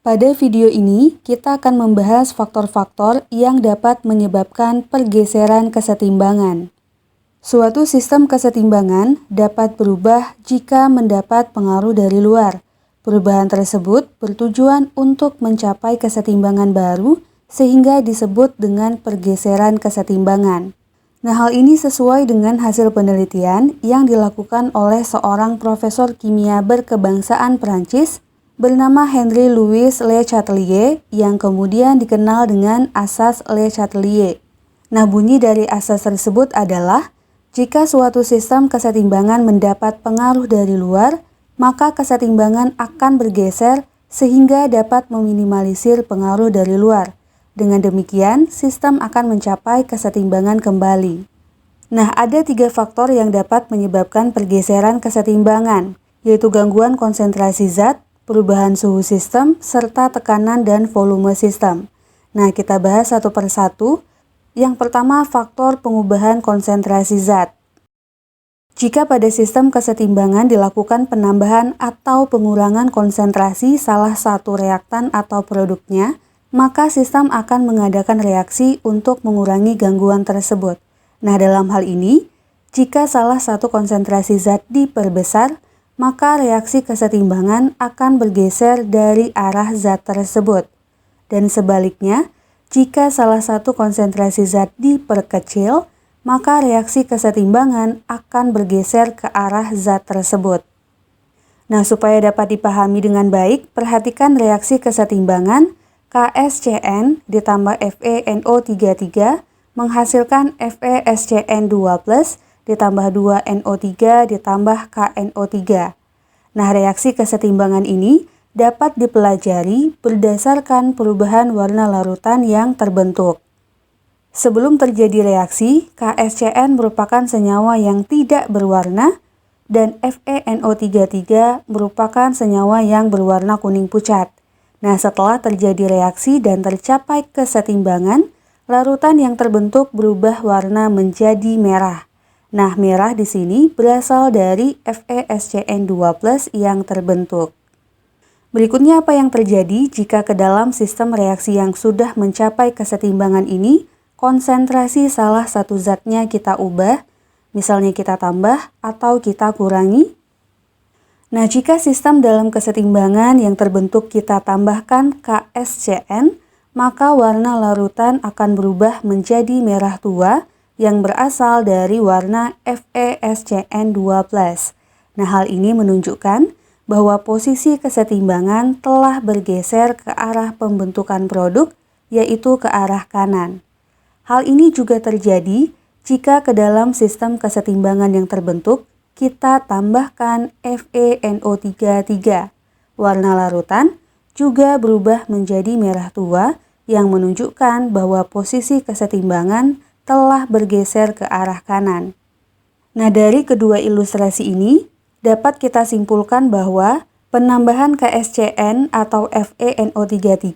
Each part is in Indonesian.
Pada video ini, kita akan membahas faktor-faktor yang dapat menyebabkan pergeseran kesetimbangan. Suatu sistem kesetimbangan dapat berubah jika mendapat pengaruh dari luar. Perubahan tersebut bertujuan untuk mencapai kesetimbangan baru sehingga disebut dengan pergeseran kesetimbangan. Nah, hal ini sesuai dengan hasil penelitian yang dilakukan oleh seorang profesor kimia berkebangsaan Prancis bernama Henry Louis Le Chatelier yang kemudian dikenal dengan asas Le Chatelier. Nah, bunyi dari asas tersebut adalah jika suatu sistem kesetimbangan mendapat pengaruh dari luar, maka kesetimbangan akan bergeser sehingga dapat meminimalisir pengaruh dari luar. Dengan demikian, sistem akan mencapai kesetimbangan kembali. Nah, ada 3 faktor yang dapat menyebabkan pergeseran kesetimbangan, yaitu gangguan konsentrasi zat, perubahan suhu sistem, serta tekanan dan volume sistem. Nah, kita bahas satu persatu. Yang pertama, faktor pengubahan konsentrasi zat. Jika pada sistem kesetimbangan dilakukan penambahan atau pengurangan konsentrasi salah satu reaktan atau produknya, maka sistem akan mengadakan reaksi untuk mengurangi gangguan tersebut. Nah, dalam hal ini, jika salah satu konsentrasi zat diperbesar, maka reaksi kesetimbangan akan bergeser dari arah zat tersebut. Dan sebaliknya, jika salah satu konsentrasi zat diperkecil, maka reaksi kesetimbangan akan bergeser ke arah zat tersebut. Nah, supaya dapat dipahami dengan baik, perhatikan reaksi kesetimbangan KSCN ditambah FeNO33 menghasilkan FeSCN2+, ditambah 2NO3 ditambah KNO3. Nah, reaksi kesetimbangan ini dapat dipelajari berdasarkan perubahan warna larutan yang terbentuk. Sebelum terjadi reaksi, KSCN merupakan senyawa yang tidak berwarna dan FeNO33 merupakan senyawa yang berwarna kuning pucat. Nah, setelah terjadi reaksi dan tercapai kesetimbangan, larutan yang terbentuk berubah warna menjadi merah. Nah, merah di sini berasal dari FeSCN2+ yang terbentuk. Berikutnya apa yang terjadi jika ke dalam sistem reaksi yang sudah mencapai kesetimbangan ini, konsentrasi salah satu zatnya kita ubah, misalnya kita tambah atau kita kurangi? Nah, jika sistem dalam kesetimbangan yang terbentuk kita tambahkan KSCN, maka warna larutan akan berubah menjadi merah tua, yang berasal dari warna FeSCN2+. Nah, hal ini menunjukkan bahwa posisi kesetimbangan telah bergeser ke arah pembentukan produk, yaitu ke arah kanan. Hal ini juga terjadi jika ke dalam sistem kesetimbangan yang terbentuk, kita tambahkan FeNO33. Warna larutan juga berubah menjadi merah tua, yang menunjukkan bahwa posisi kesetimbangan telah bergeser ke arah kanan. Nah, dari kedua ilustrasi ini, dapat kita simpulkan bahwa penambahan KSCN atau FeNO33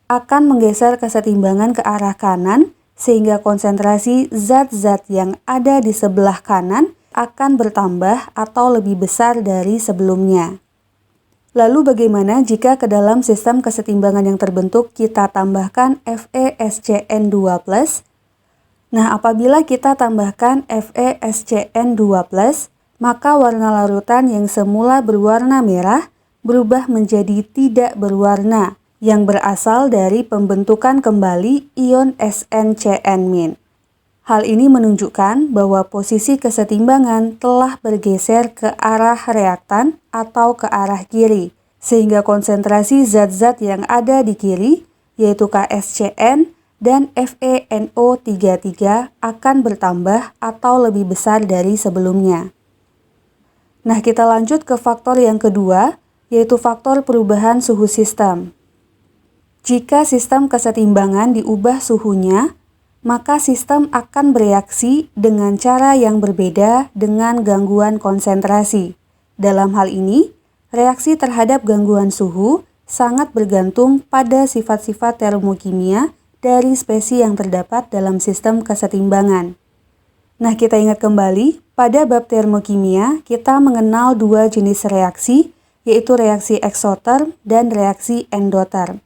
akan menggeser kesetimbangan ke arah kanan, sehingga konsentrasi zat-zat yang ada di sebelah kanan akan bertambah atau lebih besar dari sebelumnya. Lalu bagaimana jika ke dalam sistem kesetimbangan yang terbentuk kita tambahkan FeSCN2+? Nah, apabila kita tambahkan FeSCN2+, maka warna larutan yang semula berwarna merah berubah menjadi tidak berwarna, yang berasal dari pembentukan kembali ion SnCN-. Hal ini menunjukkan bahwa posisi kesetimbangan telah bergeser ke arah reaktan atau ke arah kiri, sehingga konsentrasi zat-zat yang ada di kiri, yaitu KSCN dan FeNO33 akan bertambah atau lebih besar dari sebelumnya. Nah, kita lanjut ke faktor yang kedua, yaitu faktor perubahan suhu sistem. Jika sistem kesetimbangan diubah suhunya, maka sistem akan bereaksi dengan cara yang berbeda dengan gangguan konsentrasi. Dalam hal ini, reaksi terhadap gangguan suhu sangat bergantung pada sifat-sifat termokimia dari spesies yang terdapat dalam sistem kesetimbangan. Nah, kita ingat kembali, pada bab termokimia kita mengenal dua jenis reaksi, yaitu reaksi eksoterm dan reaksi endoterm.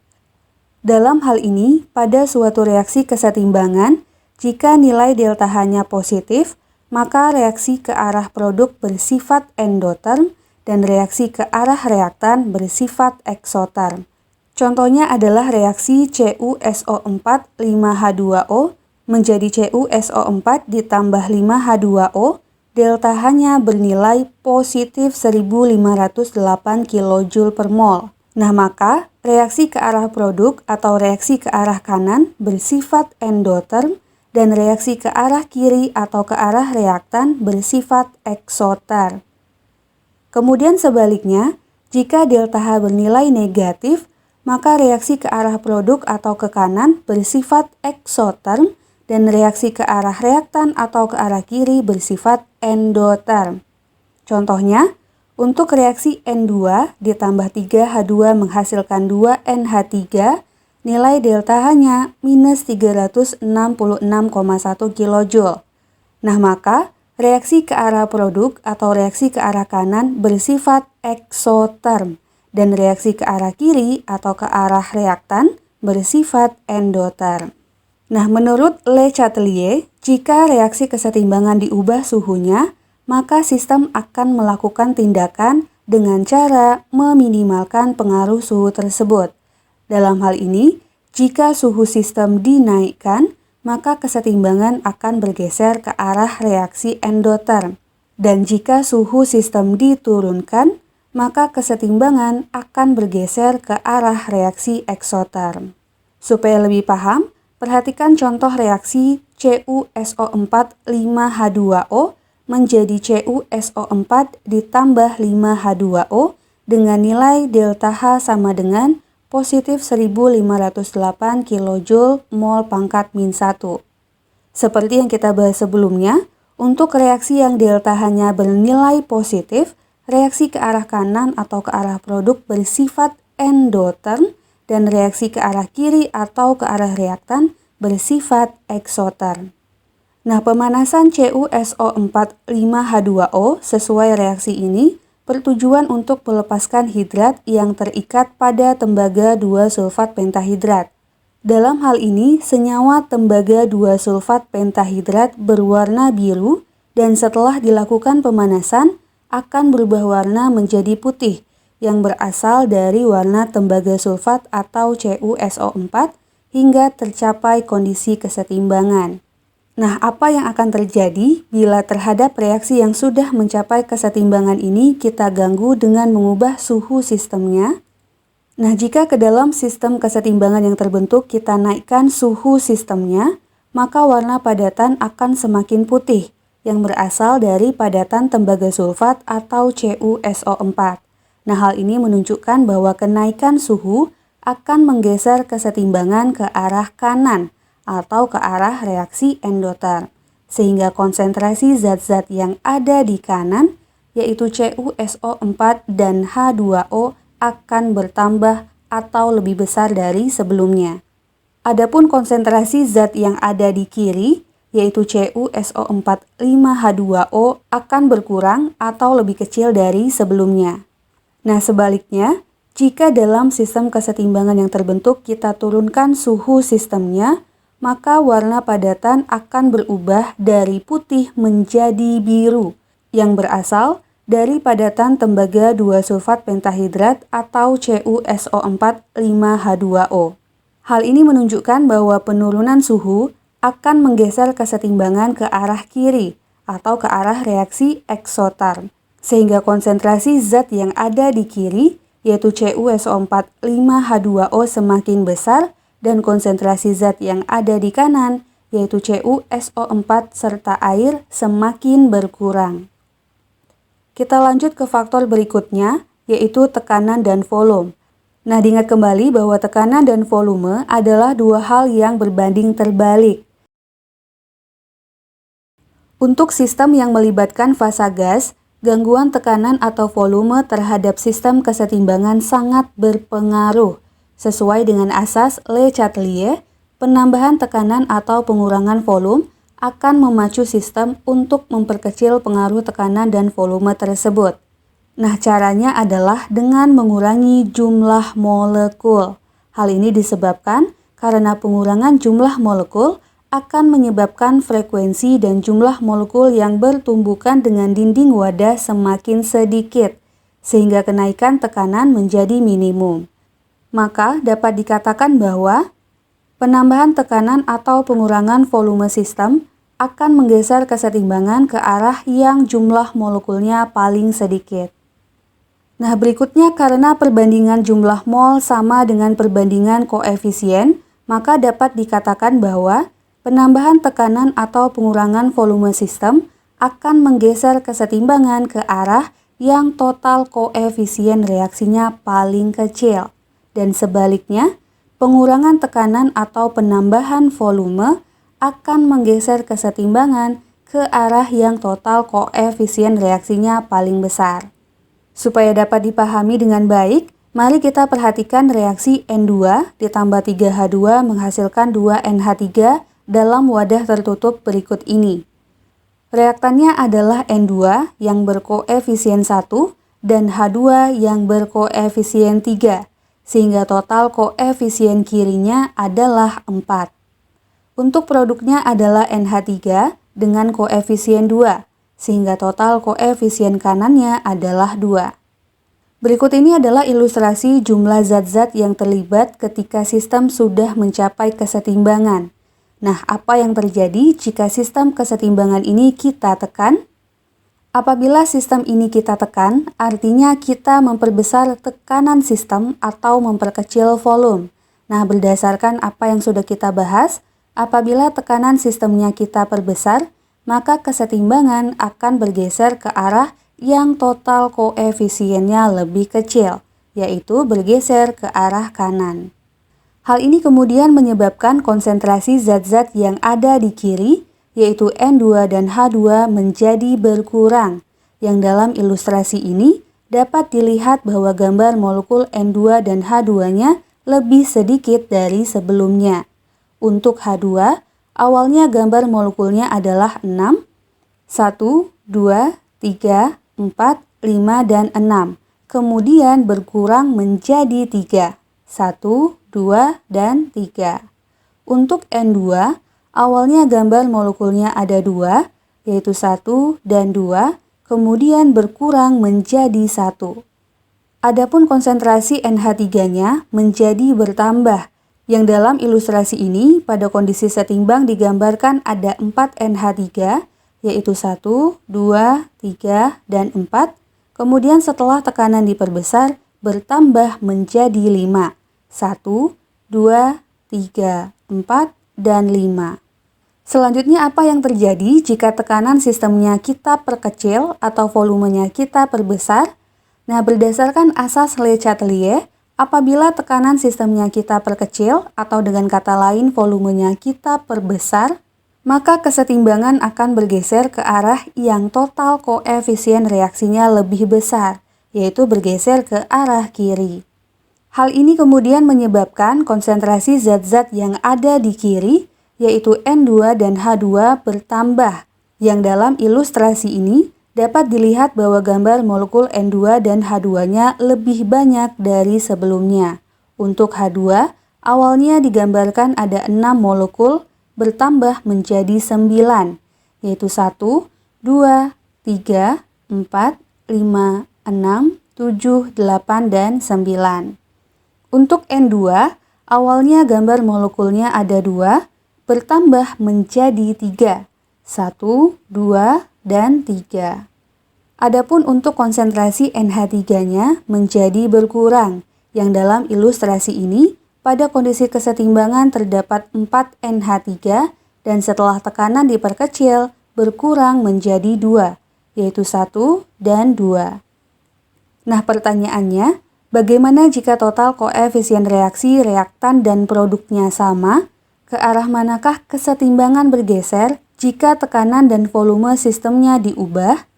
Dalam hal ini, pada suatu reaksi kesetimbangan, jika nilai delta H-nya positif, maka reaksi ke arah produk bersifat endoterm dan reaksi ke arah reaktan bersifat eksoterm. Contohnya adalah reaksi CuSO4 5H2O menjadi CuSO4 ditambah 5H2O, delta H-nya bernilai positif 1508 kJ per mol. Nah, maka reaksi ke arah produk atau reaksi ke arah kanan bersifat endoterm dan reaksi ke arah kiri atau ke arah reaktan bersifat eksoterm. Kemudian sebaliknya, jika delta H bernilai negatif, maka reaksi ke arah produk atau ke kanan bersifat eksoterm dan reaksi ke arah reaktan atau ke arah kiri bersifat endoterm. Contohnya, untuk reaksi N2 ditambah 3H2 menghasilkan 2NH3, nilai delta H-nya minus 366,1 kJ. Nah, maka reaksi ke arah produk atau reaksi ke arah kanan bersifat eksoterm dan reaksi ke arah kiri atau ke arah reaktan bersifat endoterm. Nah, menurut Le Chatelier, jika reaksi kesetimbangan diubah suhunya, maka sistem akan melakukan tindakan dengan cara meminimalkan pengaruh suhu tersebut. Dalam hal ini, jika suhu sistem dinaikkan, maka kesetimbangan akan bergeser ke arah reaksi endoterm. Dan jika suhu sistem diturunkan, maka kesetimbangan akan bergeser ke arah reaksi eksoterm. Supaya lebih paham, perhatikan contoh reaksi CuSO4 5H2O menjadi CuSO4 ditambah 5H2O dengan nilai delta H sama dengan positif 1508 kJ mol pangkat min 1. Seperti yang kita bahas sebelumnya, untuk reaksi yang delta H-nya bernilai positif, reaksi ke arah kanan atau ke arah produk bersifat endoterm dan reaksi ke arah kiri atau ke arah reaktan bersifat eksoterm. Nah, pemanasan CuSO4 5H2O sesuai reaksi ini bertujuan untuk melepaskan hidrat yang terikat pada tembaga 2-sulfat pentahidrat. Dalam hal ini, senyawa tembaga 2-sulfat pentahidrat berwarna biru dan setelah dilakukan pemanasan akan berubah warna menjadi putih yang berasal dari warna tembaga sulfat atau CuSO4 hingga tercapai kondisi kesetimbangan. Nah, apa yang akan terjadi bila terhadap reaksi yang sudah mencapai kesetimbangan ini kita ganggu dengan mengubah suhu sistemnya? Nah, jika ke dalam sistem kesetimbangan yang terbentuk kita naikkan suhu sistemnya, maka warna padatan akan semakin putih yang berasal dari padatan tembaga sulfat atau CuSO4. Nah, hal ini menunjukkan bahwa kenaikan suhu akan menggeser kesetimbangan ke arah kanan atau ke arah reaksi endoterm, sehingga konsentrasi zat-zat yang ada di kanan, yaitu CuSO4 dan H2O akan bertambah atau lebih besar dari sebelumnya. Adapun konsentrasi zat yang ada di kiri, yaitu CuSO4 5H2O akan berkurang atau lebih kecil dari sebelumnya. Nah, sebaliknya, jika dalam sistem kesetimbangan yang terbentuk kita turunkan suhu sistemnya, maka warna padatan akan berubah dari putih menjadi biru yang berasal dari padatan tembaga 2-sulfat pentahidrat atau CuSO4 5H2O. Hal ini menunjukkan bahwa penurunan suhu akan menggeser kesetimbangan ke arah kiri atau ke arah reaksi eksoterm, sehingga konsentrasi zat yang ada di kiri, yaitu CuSO4 5H2O semakin besar, dan konsentrasi zat yang ada di kanan, yaitu CuSO4 serta air semakin berkurang. Kita lanjut ke faktor berikutnya, yaitu tekanan dan volume. Nah, diingat kembali bahwa tekanan dan volume adalah dua hal yang berbanding terbalik. Untuk sistem yang melibatkan fasa gas, gangguan tekanan atau volume terhadap sistem kesetimbangan sangat berpengaruh. Sesuai dengan asas Le Chatelier, penambahan tekanan atau pengurangan volume akan memacu sistem untuk memperkecil pengaruh tekanan dan volume tersebut. Nah, caranya adalah dengan mengurangi jumlah molekul. Hal ini disebabkan karena pengurangan jumlah molekul akan menyebabkan frekuensi dan jumlah molekul yang bertumbukan dengan dinding wadah semakin sedikit, sehingga kenaikan tekanan menjadi minimum. Maka dapat dikatakan bahwa penambahan tekanan atau pengurangan volume sistem akan menggeser kesetimbangan ke arah yang jumlah molekulnya paling sedikit. Nah, berikutnya karena perbandingan jumlah mol sama dengan perbandingan koefisien, maka dapat dikatakan bahwa penambahan tekanan atau pengurangan volume sistem akan menggeser kesetimbangan ke arah yang total koefisien reaksinya paling kecil. Dan sebaliknya, pengurangan tekanan atau penambahan volume akan menggeser kesetimbangan ke arah yang total koefisien reaksinya paling besar. Supaya dapat dipahami dengan baik, mari kita perhatikan reaksi N2 ditambah 3H2 menghasilkan 2NH3 dalam wadah tertutup berikut ini. Reaktannya adalah N2 yang berkoefisien 1 dan H2 yang berkoefisien 3, sehingga total koefisien kirinya adalah 4. Untuk produknya adalah NH3 dengan koefisien 2, sehingga total koefisien kanannya adalah 2. Berikut ini adalah ilustrasi jumlah zat-zat yang terlibat ketika sistem sudah mencapai kesetimbangan. Nah, apa yang terjadi jika sistem kesetimbangan ini kita tekan? Apabila sistem ini kita tekan, artinya kita memperbesar tekanan sistem atau memperkecil volume. Nah, berdasarkan apa yang sudah kita bahas, apabila tekanan sistemnya kita perbesar, maka kesetimbangan akan bergeser ke arah yang total koefisiennya lebih kecil, yaitu bergeser ke arah kanan. Hal ini kemudian menyebabkan konsentrasi zat-zat yang ada di kiri, yaitu N2 dan H2 menjadi berkurang, yang dalam ilustrasi ini dapat dilihat bahwa gambar molekul N2 dan H2-nya lebih sedikit dari sebelumnya. Untuk H2, awalnya gambar molekulnya adalah 6, 1, 2, 3, 4, 5, dan 6. Kemudian berkurang menjadi 3, 1, 2, dan 3. Untuk N2, awalnya gambar molekulnya ada 2, yaitu 1 dan 2, kemudian berkurang menjadi 1. Adapun konsentrasi NH3-nya menjadi bertambah, yang dalam ilustrasi ini pada kondisi setimbang digambarkan ada 4 NH3, yaitu 1, 2, 3, dan 4. Kemudian setelah tekanan diperbesar, bertambah menjadi 5. 1, 2, 3, 4, dan 5. Selanjutnya apa yang terjadi jika tekanan sistemnya kita perkecil atau volumenya kita perbesar? Nah, berdasarkan asas Le Chatelier, apabila tekanan sistemnya kita perkecil atau dengan kata lain volumenya kita perbesar, maka kesetimbangan akan bergeser ke arah yang total koefisien reaksinya lebih besar, yaitu bergeser ke arah kiri. Hal ini kemudian menyebabkan konsentrasi zat-zat yang ada di kiri, yaitu N2 dan H2 bertambah, yang dalam ilustrasi ini dapat dilihat bahwa gambar molekul N2 dan H2-nya lebih banyak dari sebelumnya. Untuk H2, awalnya digambarkan ada 6 molekul bertambah menjadi 9, yaitu 1, 2, 3, 4, 5, 6, 7, 8, dan 9. Untuk N2, awalnya gambar molekulnya ada 2, bertambah menjadi 3, 1, 2, dan 3. Adapun untuk konsentrasi NH3-nya menjadi berkurang, yang dalam ilustrasi ini pada kondisi kesetimbangan terdapat 4 NH3 dan setelah tekanan diperkecil berkurang menjadi 2, yaitu 1 dan 2. Nah, pertanyaannya, bagaimana jika total koefisien reaksi, reaktan, dan produknya sama? Ke arah manakah kesetimbangan bergeser jika tekanan dan volume sistemnya diubah?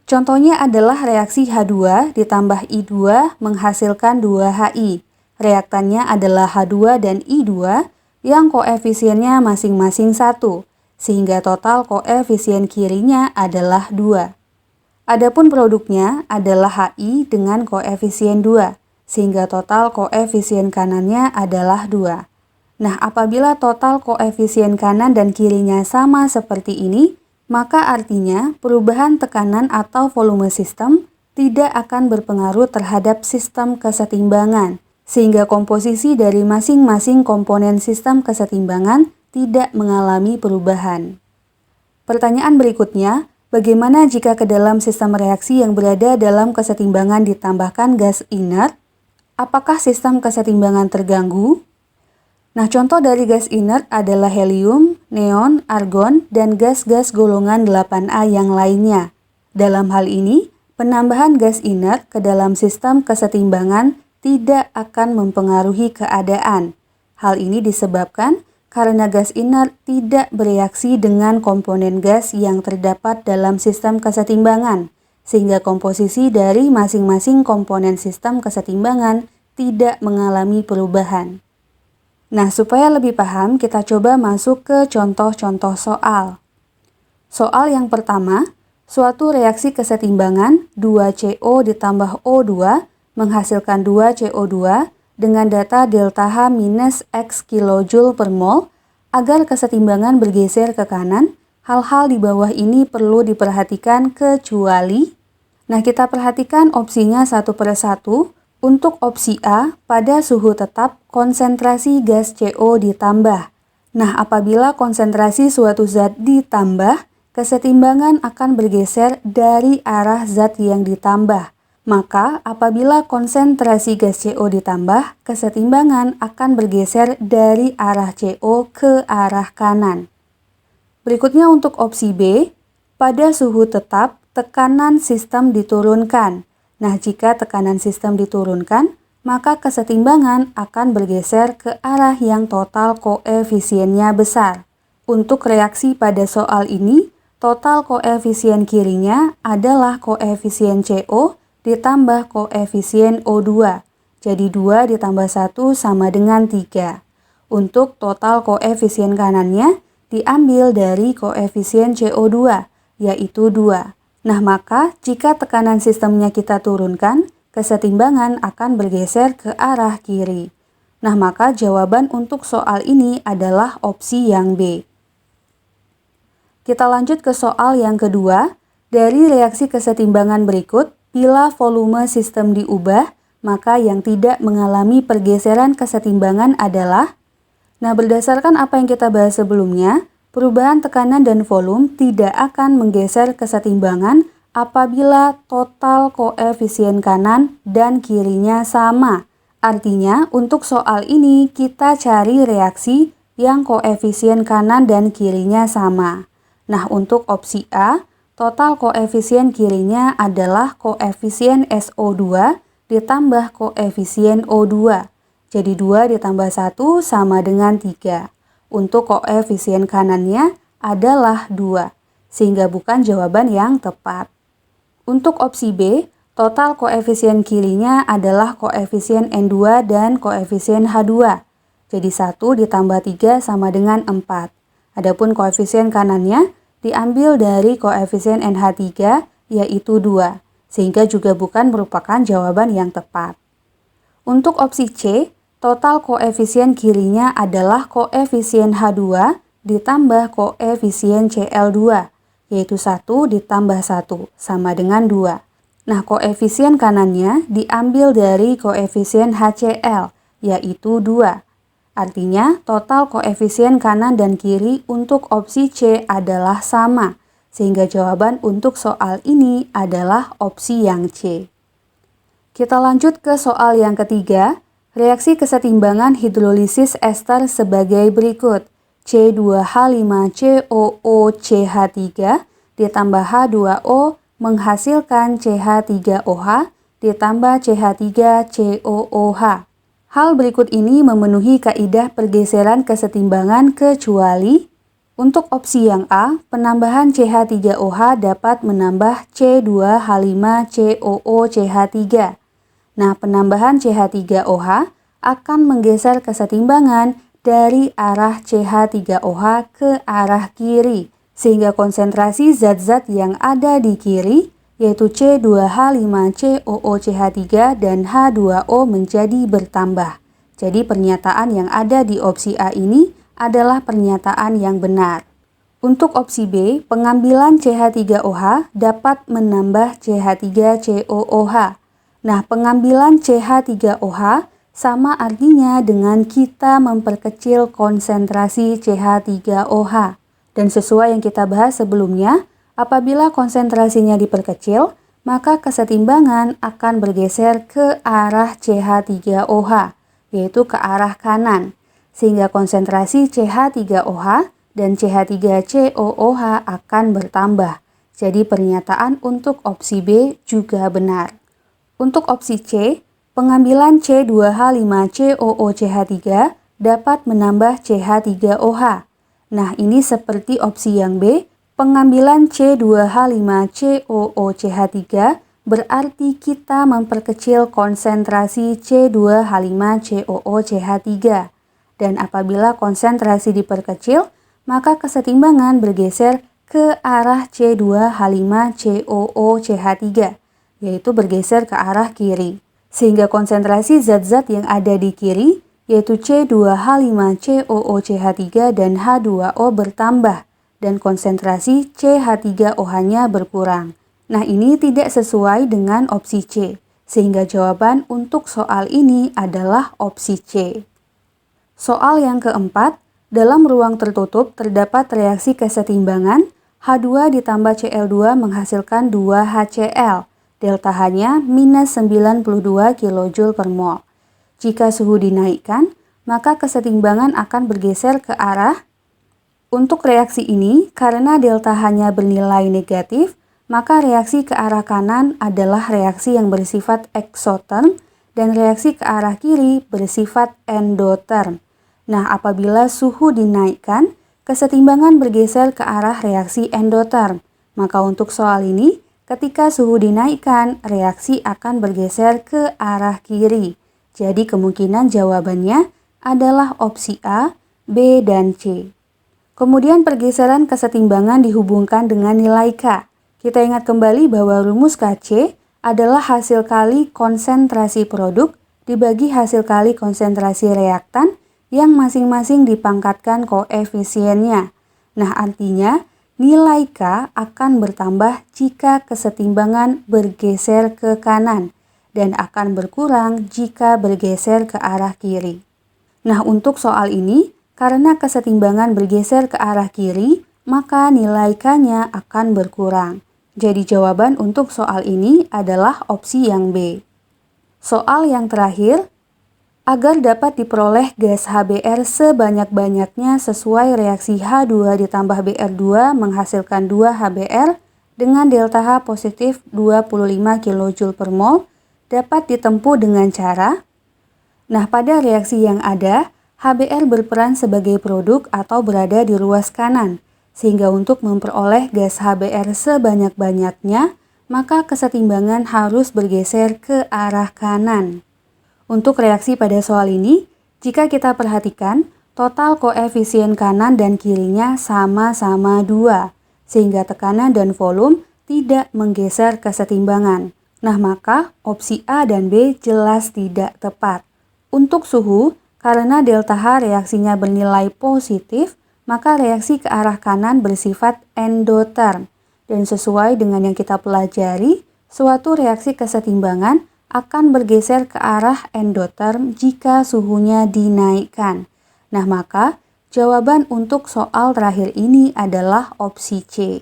Contohnya adalah reaksi H2 ditambah I2 menghasilkan 2HI. Reaktannya adalah H2 dan I2 yang koefisiennya masing-masing 1, sehingga total koefisien kirinya adalah 2. Adapun produknya adalah HI dengan koefisien 2, sehingga total koefisien kanannya adalah 2. Nah, apabila total koefisien kanan dan kirinya sama seperti ini, maka artinya perubahan tekanan atau volume sistem tidak akan berpengaruh terhadap sistem kesetimbangan, sehingga komposisi dari masing-masing komponen sistem kesetimbangan tidak mengalami perubahan. Pertanyaan berikutnya, bagaimana jika ke dalam sistem reaksi yang berada dalam kesetimbangan ditambahkan gas inert? Apakah sistem kesetimbangan terganggu? Nah, contoh dari gas inert adalah helium, neon, argon, dan gas-gas golongan 8A yang lainnya. Dalam hal ini, penambahan gas inert ke dalam sistem kesetimbangan tidak akan mempengaruhi keadaan. Hal ini disebabkan karena gas inert tidak bereaksi dengan komponen gas yang terdapat dalam sistem kesetimbangan, sehingga komposisi dari masing-masing komponen sistem kesetimbangan tidak mengalami perubahan. Nah, supaya lebih paham, kita coba masuk ke contoh-contoh soal. Soal yang pertama, suatu reaksi kesetimbangan 2CO ditambah O2 menghasilkan 2CO2 dengan data delta H minus X kilojoule per mol. Agar kesetimbangan bergeser ke kanan, hal-hal di bawah ini perlu diperhatikan kecuali. Nah, kita perhatikan opsinya satu per satu. Untuk opsi A, pada suhu tetap konsentrasi gas CO ditambah. Nah, apabila konsentrasi suatu zat ditambah, kesetimbangan akan bergeser dari arah zat yang ditambah. Maka, apabila konsentrasi gas CO ditambah, kesetimbangan akan bergeser dari arah CO ke arah kanan. Berikutnya untuk opsi B, pada suhu tetap, tekanan sistem diturunkan. Nah, jika tekanan sistem diturunkan, maka kesetimbangan akan bergeser ke arah yang total koefisiennya besar. Untuk reaksi pada soal ini, total koefisien kirinya adalah koefisien CO ditambah koefisien O2. Jadi 2 ditambah 1 sama dengan 3. Untuk total koefisien kanannya diambil dari koefisien CO2, yaitu 2. Nah, maka jika tekanan sistemnya kita turunkan, kesetimbangan akan bergeser ke arah kiri. Nah, maka jawaban untuk soal ini adalah opsi yang B. Kita lanjut ke soal yang kedua. Dari reaksi kesetimbangan berikut, bila volume sistem diubah, maka yang tidak mengalami pergeseran kesetimbangan adalah. Nah, berdasarkan apa yang kita bahas sebelumnya, perubahan tekanan dan volume tidak akan menggeser kesetimbangan apabila total koefisien kanan dan kirinya sama. Artinya, untuk soal ini kita cari reaksi yang koefisien kanan dan kirinya sama. Nah, untuk opsi A, total koefisien kirinya adalah koefisien SO2 ditambah koefisien O2. Jadi 2 ditambah 1 sama dengan 3. Untuk koefisien kanannya adalah 2, sehingga bukan jawaban yang tepat. Untuk opsi B, total koefisien kirinya adalah koefisien N2 dan koefisien H2. Jadi 1 ditambah 3 sama dengan 4. Adapun koefisien kanannya diambil dari koefisien NH3 yaitu 2, sehingga juga bukan merupakan jawaban yang tepat. Untuk opsi C, total koefisien kirinya adalah koefisien H2 ditambah koefisien Cl2, yaitu 1 ditambah 1 sama dengan 2. Nah, koefisien kanannya diambil dari koefisien HCl, yaitu 2. Artinya, total koefisien kanan dan kiri untuk opsi C adalah sama, sehingga jawaban untuk soal ini adalah opsi yang C. Kita lanjut ke soal yang ketiga. Reaksi kesetimbangan hidrolisis ester sebagai berikut. C2H5COOCH3 ditambah H2O menghasilkan CH3OH ditambah CH3COOH. Hal berikut ini memenuhi kaidah pergeseran kesetimbangan kecuali untuk opsi yang A, penambahan CH3OH dapat menambah C2H5COOCH3. Nah, penambahan CH3OH akan menggeser kesetimbangan dari arah CH3OH ke arah kiri, sehingga konsentrasi zat-zat yang ada di kiri, yaitu C2H5COOCH3 dan H2O menjadi bertambah. Jadi pernyataan yang ada di opsi A ini adalah pernyataan yang benar. Untuk opsi B, pengambilan CH3OH dapat menambah CH3COOH. Nah, pengambilan CH3OH sama artinya dengan kita memperkecil konsentrasi CH3OH. Dan sesuai yang kita bahas sebelumnya, apabila konsentrasinya diperkecil, maka kesetimbangan akan bergeser ke arah CH3OH, yaitu ke arah kanan, sehingga konsentrasi CH3OH dan CH3COOH akan bertambah. Jadi pernyataan untuk opsi B juga benar. Untuk opsi C, pengambilan C2H5COOCH3 dapat menambah CH3OH. Nah, ini seperti opsi yang B, pengambilan C2H5COOCH3 berarti kita memperkecil konsentrasi C2H5COOCH3. Dan apabila konsentrasi diperkecil, maka kesetimbangan bergeser ke arah C2H5COOCH3, yaitu bergeser ke arah kiri. Sehingga konsentrasi zat-zat yang ada di kiri, yaitu C2H5COOCH3 dan H2O bertambah, dan konsentrasi CH3OH-nya berkurang. Nah, ini tidak sesuai dengan opsi C, sehingga jawaban untuk soal ini adalah opsi C. Soal yang keempat, dalam ruang tertutup terdapat reaksi kesetimbangan H2 ditambah Cl2 menghasilkan 2 HCl, delta H-nya minus 92 kJ per mol. Jika suhu dinaikkan, maka kesetimbangan akan bergeser ke arah. Untuk reaksi ini, karena delta H-nya bernilai negatif, maka reaksi ke arah kanan adalah reaksi yang bersifat eksoterm dan reaksi ke arah kiri bersifat endoterm. Nah, apabila suhu dinaikkan, kesetimbangan bergeser ke arah reaksi endoterm. Maka untuk soal ini, ketika suhu dinaikkan, reaksi akan bergeser ke arah kiri. Jadi kemungkinan jawabannya adalah opsi A, B, dan C. Kemudian pergeseran kesetimbangan dihubungkan dengan nilai K. Kita ingat kembali bahwa rumus Kc adalah hasil kali konsentrasi produk dibagi hasil kali konsentrasi reaktan yang masing-masing dipangkatkan koefisiennya. Nah, artinya nilai K akan bertambah jika kesetimbangan bergeser ke kanan dan akan berkurang jika bergeser ke arah kiri. Nah, untuk soal ini, karena kesetimbangan bergeser ke arah kiri, maka nilai K-nya akan berkurang. Jadi jawaban untuk soal ini adalah opsi yang B. Soal yang terakhir, agar dapat diperoleh gas HBr sebanyak-banyaknya sesuai reaksi H2 ditambah Br2 menghasilkan 2 HBr dengan delta H positif 25 kJ per mol, dapat ditempuh dengan cara. Nah, pada reaksi yang ada, HBr berperan sebagai produk atau berada di ruas kanan, sehingga untuk memperoleh gas HBr sebanyak-banyaknya, maka kesetimbangan harus bergeser ke arah kanan. Untuk reaksi pada soal ini, jika kita perhatikan, total koefisien kanan dan kirinya sama-sama 2, sehingga tekanan dan volume tidak menggeser kesetimbangan. Nah, maka opsi A dan B jelas tidak tepat. Untuk suhu, karena delta H reaksinya bernilai positif, maka reaksi ke arah kanan bersifat endoterm. Dan sesuai dengan yang kita pelajari, suatu reaksi kesetimbangan akan bergeser ke arah endoterm jika suhunya dinaikkan. Nah, maka jawaban untuk soal terakhir ini adalah opsi C.